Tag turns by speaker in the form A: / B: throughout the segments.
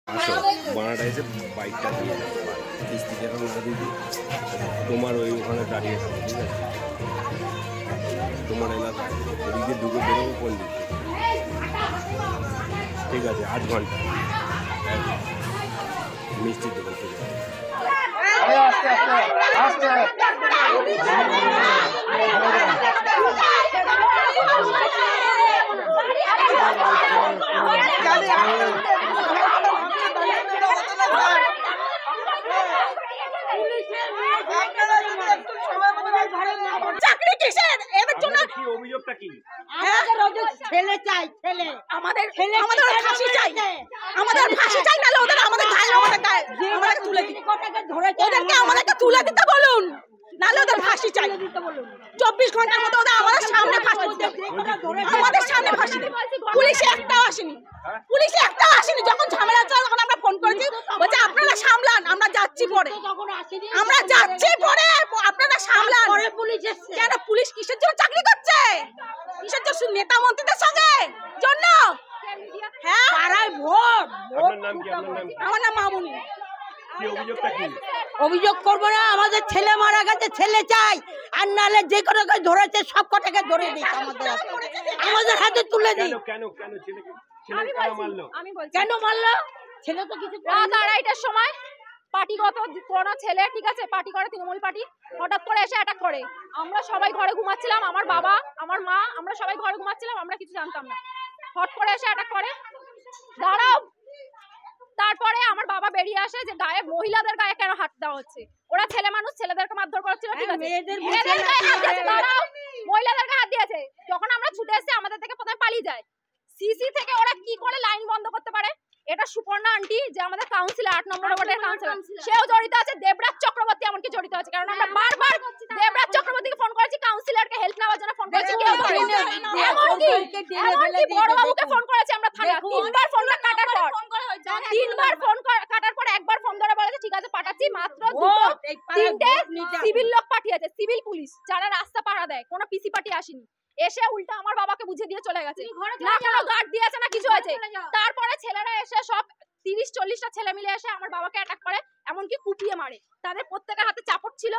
A: আসো বানাটা এসে বাইকটা দিয়ে যাবো কিস্তি যেরকম না দিদি তোমার ওই ওখানে দাঁড়িয়ে থাকো, ঠিক আছে? তোমার এলাকায় ওদিক দিয়ে ঢুকে বেরোবো কোন দিক থেকে? ঠিক আছে, 8 ঘন্টা মিষ্টির দোকান থেকে।
B: চাকরি কিসের এদের জন্য?
A: কি অভিযোগটা কি?
B: ছেলে চাই, ছেলে আমাদের ফাঁসি চাই, আমাদের ফাঁসি চাই, নাহলে ওদের আমাদের গায়ে আমাদের তুলে দিতে, ওদেরকে আমাদেরকে তুলে দিতে বলুন, নাহলে ওদের ফাঁসি চাই। 24 ঘন্টার মধ্যে ওদের আমাদের সামনে ফাঁসি দিতে, আমাদের সামনে ফাঁসি দিতে। পুলিশে একটাও আসেনি, পুলিশে একটাও আসেনি। যখন ঝামেলা হচ্ছে তখন আমরা ফোন করেছি, বলছে আপনারা সামলান, আমরা যাচ্ছি পরে, আমরা যাচ্ছি পরে, আপনারা সামলান। কেন পুলিশ কিসের জন্য চাকরি করছে? কিসের জন্য? নেতা মন্ত্রীদের সঙ্গে জন্য? হ্যাঁ, পাড়ায় ভোট।
A: আপনার নাম কি? আপনার নাম কি?
B: আমার নাম মামুনি।
A: কি অভিযোগটা কি?
B: অভিযোগ করবো না, আমাদের ছেলে মারা গেছে, ছেলে চাই, আর নাহলে যে কোনো ধরেছে সব কটাকে ধরে দিই, আমাদের হাতে তুলে দিই।
A: কেন কেন ছেলেকে কেন মারলো?
B: কেন মারলো? ছেলে তো কিছু
C: রাত 2:30টার সময় পার্টিগত কোনো ছেলে, ঠিক আছে, পার্টি করে, তৃণমূল পার্টি, হঠাৎ করে এসে অ্যাটাক করে। আমরা সবাই ঘরে ঘুমাচ্ছিলাম, আমার বাবা, আমার মা, আমরা সবাই ঘরে ঘুমাচ্ছিলাম, আমরা কিছু জানতাম না। হট করে এসে অ্যাটাক করে, দাঁড়াও। তারপরে আমার বাবা বেরিয়ে আসে যে গায়ে, মহিলাদের গায়ে কেন হাত দেওয়া হচ্ছে? ওরা ছেলে মানুষ, ছেলেদেরকে মারধর করছিল, ঠিক আছে, মেয়েদের গায়ে হাত দিয়েছে, দাঁড়াও, মহিলাদেরকে হাত দিয়েছে। যখন আমরা ছুটে এসেছি, আমাদের থেকে প্রথমে পালিয়ে যায়। সিসি থেকে ওরা কি করে লাইন বন্ধ করতে পারে? এটা সুপর্ণা আন্টি, যে আমাদের কাউন্সিলর, 8 নম্বর ওয়ার্ডের কাউন্সিলর, সেও জড়িত আছে। দেবরাজ চক্রবর্তী এমনকি জড়িত আছে, কারণ আমরা বারবার দেবরাজ চক্রবর্তীকে ফোন করেছি, কাউন্সিলরকে হেল্প নেওয়ার জন্য ফোন করেছি, কেউ ধরেনি। এমনকি বড়বাবুকে ফোন করেছি আমরা থানা, 3বার ফোনটা কাটার পর, 3বার ফোন কাটার পর একবার ফোন ধরে বলেছে ঠিক আছে পাঠাচ্ছি। মাত্র 3টে সিভিল লোক পাঠিয়েছে, সিভিল পুলিশ, যারা রাস্তা পাহারা দেয়, কোনো পিসি পার্টি আসেনি। এসে উল্টা আমার বাবাকে বুঝিয়ে দিয়ে চলে গেছে, না কোনো গার্ড দিয়েছে না কিছু হয়েছে। তারপরে ছেলেরা এসে সব 30-40টা ছেলে মিলে এসে আমার বাবাকে অ্যাটাক করে, এমনকি কুপিয়ে মারে। তাদের প্রত্যেকের হাতে চাপট ছিল,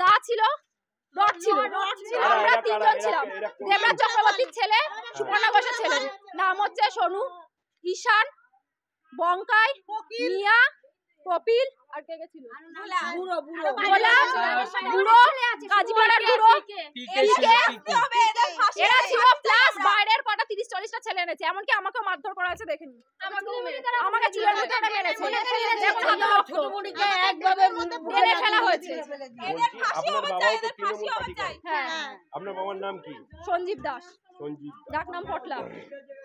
C: দা ছিল, রড ছিল। আমরা 3জন ছিলাম। দেবরাজ চক্রবর্তীর ছেলে, সুপর্ণা ঘোষের ছেলে, নাম হচ্ছে সোনু, ঈশান, বঙ্কাই, মিয়া, কপিল, আর কে কে ছিল? বুড়ো, কাজীপাড়ার বুড়ো, এরা ছিল, প্লাস বাইরের কটা 30-40টা ছেলে এনেছে। এমনকি আমাকে মারধর করা হয়েছে, দেখেন, আমাকে চুলের মধ্যে মেরেছে, মেরে ফেলা হয়েছে।
A: আপনার বাবার নাম কি?
C: সঞ্জীব দাস,
A: সঞ্জীব।
C: ডাক নাম পটলা।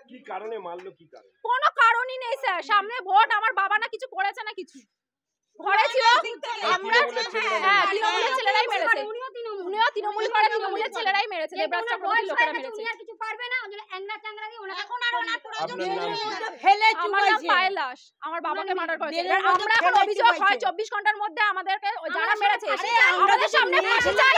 A: কি কারণে মারলো? কি কারণে?
C: কোনো কারণই নেই স্যার, সামনে ভোট, আমার বাবা না কিছু করেছে না কিছু, ঘরে ছিল। আমরা হ্যাঁ, তৃণমূলের ছেলেরাই মেরেছে, উনিও তৃণমূল করে, তৃণমূলের ছেলেরাই মেরেছে, দেবরাজ চক্রবর্তীর লোকেরা মেরেছে।
D: কিছু পারবে না, ওদের অ্যাংরা ট্যাংরা দিয়ে ওনাকে এখন আর
C: আমার নাম পায়েল দাস, আমার বাবাকে মার্ডার করেছে। আমরা এখন অভিযোগ হয় 24 ঘন্টার মধ্যে আমাদেরকে যারা মেরেছে আমাদের সামনে ফাঁসি চাই,